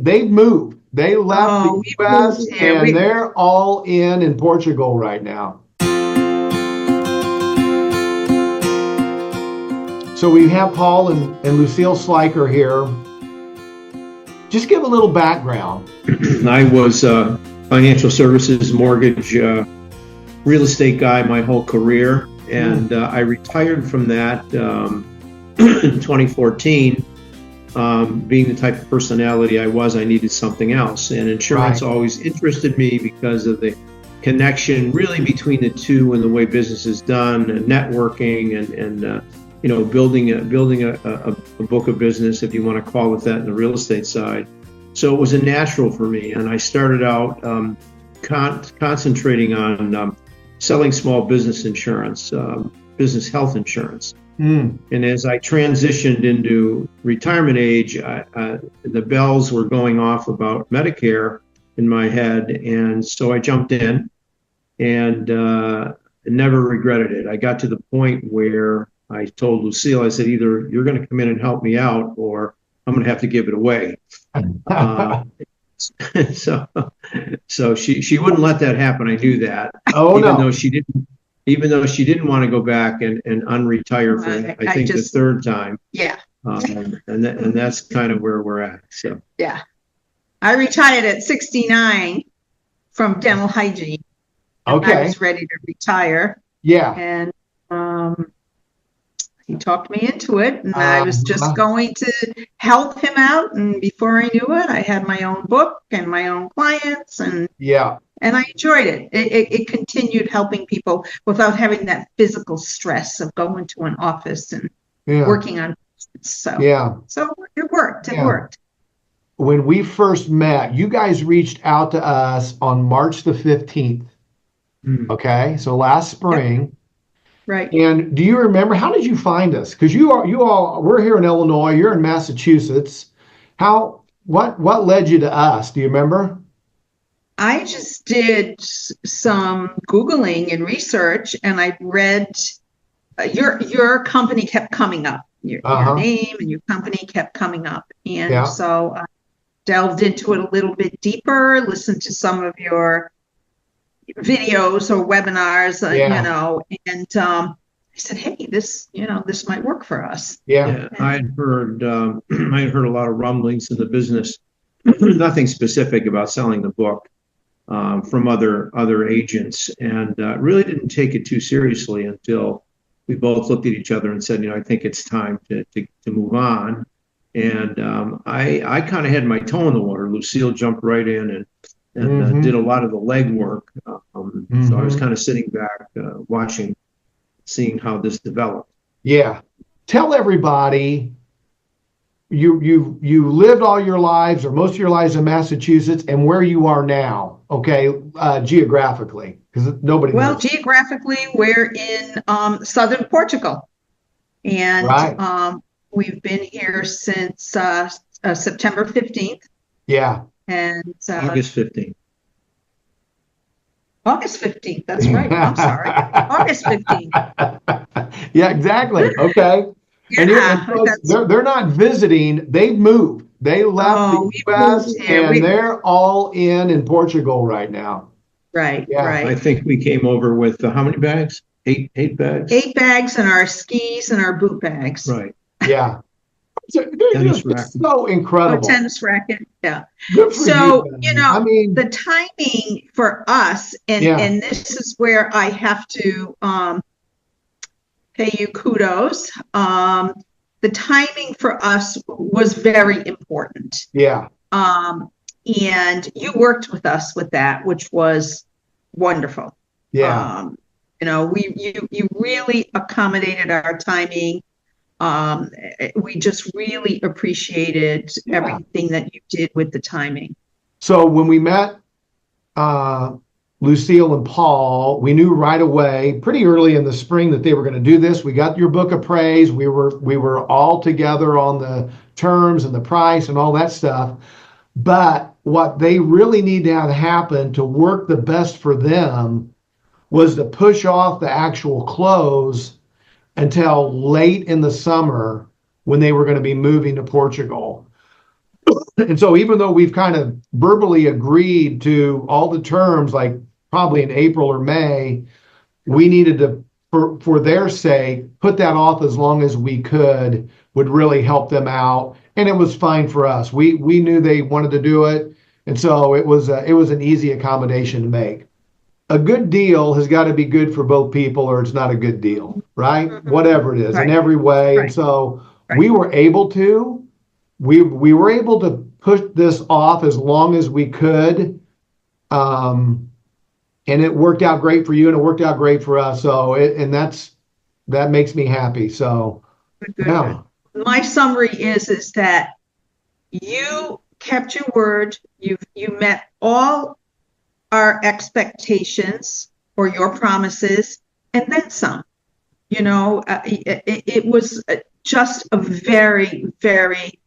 They've moved. They left Oh, the we U.S. moved here. and they're all in Portugal right now. So we have Paul and Lucille Sliker here. Just give a little background. I was a financial services, mortgage, real estate guy my whole career, and I retired from that in 2014. Being the type of personality I was, I needed something else, and insurance always interested me because of the connection really between the two and the way business is done, and networking, and building a book of business, if you want to call it that, in the real estate side. So it was a natural for me, and I started out concentrating on selling small business insurance, business health insurance. And as I transitioned into retirement age, the bells were going off about Medicare in my head, and so I jumped in and never regretted it. I got to the point where I told Lucille, I said, either you're going to come in and help me out, or I'm going to have to give it away. So she wouldn't let that happen. I knew that. Even though she didn't want to go back and unretire for I think the third time. Yeah. And that's kind of where we're at. So yeah, I retired at 69 from dental hygiene. Okay. I was ready to retire. Yeah. And he talked me into it, and I was just going to help him out. And before I knew it, I had my own book and my own clients, and I enjoyed it. It continued helping people without having that physical stress of going to an office and working on. So it worked. It worked. When we first met, you guys reached out to us on March the 15th. Okay, so last spring. Yep. Right. And do you remember, how did you find us? Because we're here in Illinois, you're in Massachusetts. What led you to us? Do you remember? I just did some Googling and research, and I read your company kept coming up. Your name and your company kept coming up. And so I delved into it a little bit deeper, listened to some of your videos or webinars, and I said, hey, this might work for us. I'd heard a lot of rumblings in the business, nothing specific about selling the book, from other agents, and really didn't take it too seriously until we both looked at each other and said, I think it's time to move on. And I kind of had my toe in the water. Lucille jumped right in and did a lot of the legwork. So I was kind of sitting back, watching, seeing how this developed. Yeah. Tell everybody, you lived all your lives, or most of your lives, in Massachusetts, and where you are now. Okay, geographically, because nobody knows. Geographically, we're in southern Portugal, and we've been here since September 15th. Yeah. And August 15th. August 15th. That's right. I'm sorry. August 15th. Yeah, exactly. Okay. Yeah, and they're not visiting. They've moved. They left the U.S. and they're all in Portugal right now. Right. Yeah. Right. I think we came over with how many bags? Eight bags. 8 bags, and our skis and our boot bags. Right. Yeah. It's so incredible. Tennis racket. Yeah. So, the timing for us, and this is where I have to pay you kudos. The timing for us was very important. Yeah. And you worked with us with that, which was wonderful. Yeah. You really accommodated our timing. We just really appreciated everything that you did with the timing. So when we met Lucille and Paul, we knew right away, pretty early in the spring, that they were going to do this. We got your book of praise. We were all together on the terms and the price and all that stuff. But what they really need to have happen to work the best for them was to push off the actual close until late in the summer, when they were going to be moving to Portugal. And so even though we've kind of verbally agreed to all the terms, like probably in April or May, we needed to, for their sake, put that off as long as we could, would really help them out. And it was fine for us. We knew they wanted to do it. And so it was an easy accommodation to make. A good deal has got to be good for both people, or it's not a good deal, right? Mm-hmm. Whatever it is, Right. in every way. Right. And so Right. we were able to push this off as long as we could. And it worked out great for you, and it worked out great for us. So that makes me happy. So Good. yeah. My summary is that you kept your word. You met all our expectations or your promises, and then some. It was just a very, very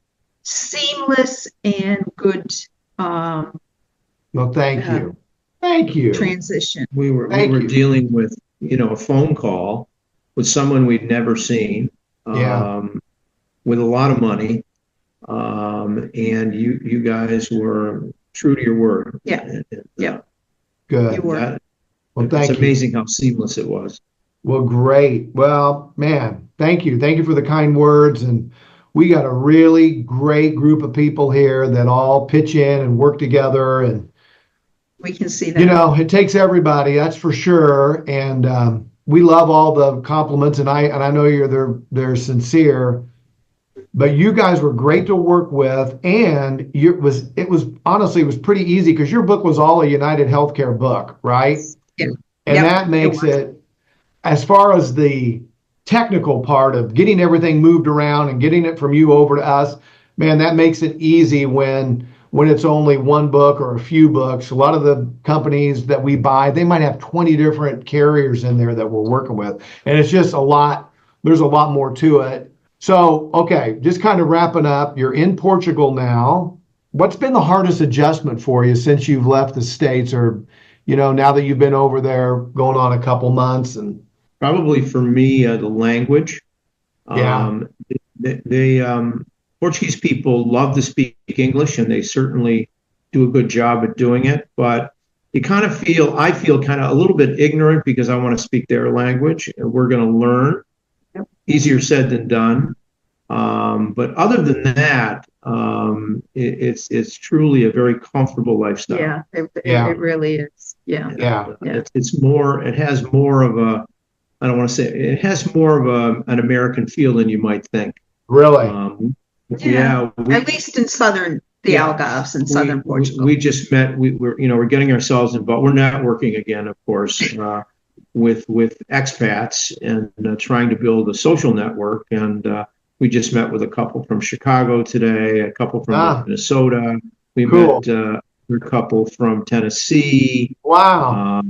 seamless and good Well, thank you. Thank you. transition. We were you. dealing with, a phone call with someone we'd never seen, Yeah. with a lot of money, and you guys were true to your word. Yeah. And, Good. You were. Well, it's thank you. amazing how seamless it was. Well, great. Well, man, thank you. Thank you for the kind words. And we got a really great group of people here that all pitch in and work together. And, We can see that. it takes everybody, that's for sure. And we love all the compliments, and I know they're sincere. But you guys were great to work with, and it was honestly, it was pretty easy because your book was all a United Healthcare book, right? Yeah. And Yep, that makes it was. it, as far as the technical part of getting everything moved around and getting it from you over to us, man, that makes it easy when it's only one book or a few books. A lot of the companies that we buy, they might have 20 different carriers in there that we're working with. And it's just there's a lot more to it. So, okay, just kind of wrapping up, you're in Portugal now. What's been the hardest adjustment for you since you've left the States, or, now that you've been over there going on a couple months? And Probably for me, the language. Yeah. Portuguese people love to speak English, and they certainly do a good job at doing it. But I feel kind of a little bit ignorant because I want to speak their language, and we're going to learn. Yep. Easier said than done. But other than that, it's truly a very comfortable lifestyle. Yeah, Yeah. it really is. Yeah. Yeah. Yeah. It has more of a, I don't want to say, it has more of an American feel than you might think. Really? At least in the Algarves in southern Portugal. We just met. We're getting ourselves involved. We're networking again, of course, with expats and trying to build a social network. And we just met with a couple from Chicago today, a couple from Minnesota. We met a couple from Tennessee. Wow.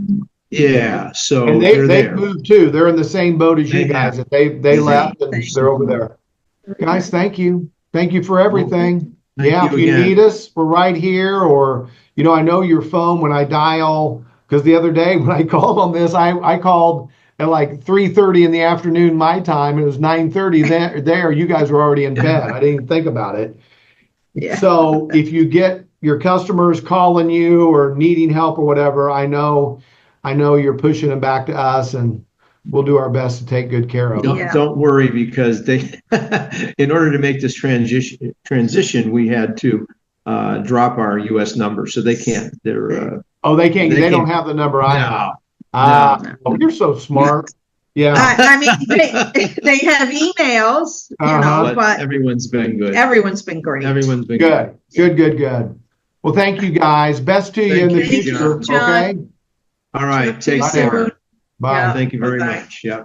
So and they moved too. They're in the same boat as you guys. They left and they're over there. Guys, thank you. Thank you for everything. Thank If you you again. need us, we're right here. Or, I know your phone when I dial, because the other day when I called on this, I called at like 3:30 in the afternoon my time. It was 9:30 there. You guys were already in bed. I didn't even think about it. Yeah. So if you get your customers calling you or needing help or whatever, I know you're pushing them back to us, and we'll do our best to take good care of them. Don't worry, because in order to make this transition, we had to drop our U.S. number, so they can't. They can't. They don't have the number I have. No. Oh, you're so smart. Yeah. I mean, they have emails, but everyone's been good. Everyone's been great. Everyone's been good. Good. Well, thank you guys. Best to you in the future. John. Okay. All right. Take care. Bye. Yeah. Thank you very Bye-bye. much. Yeah.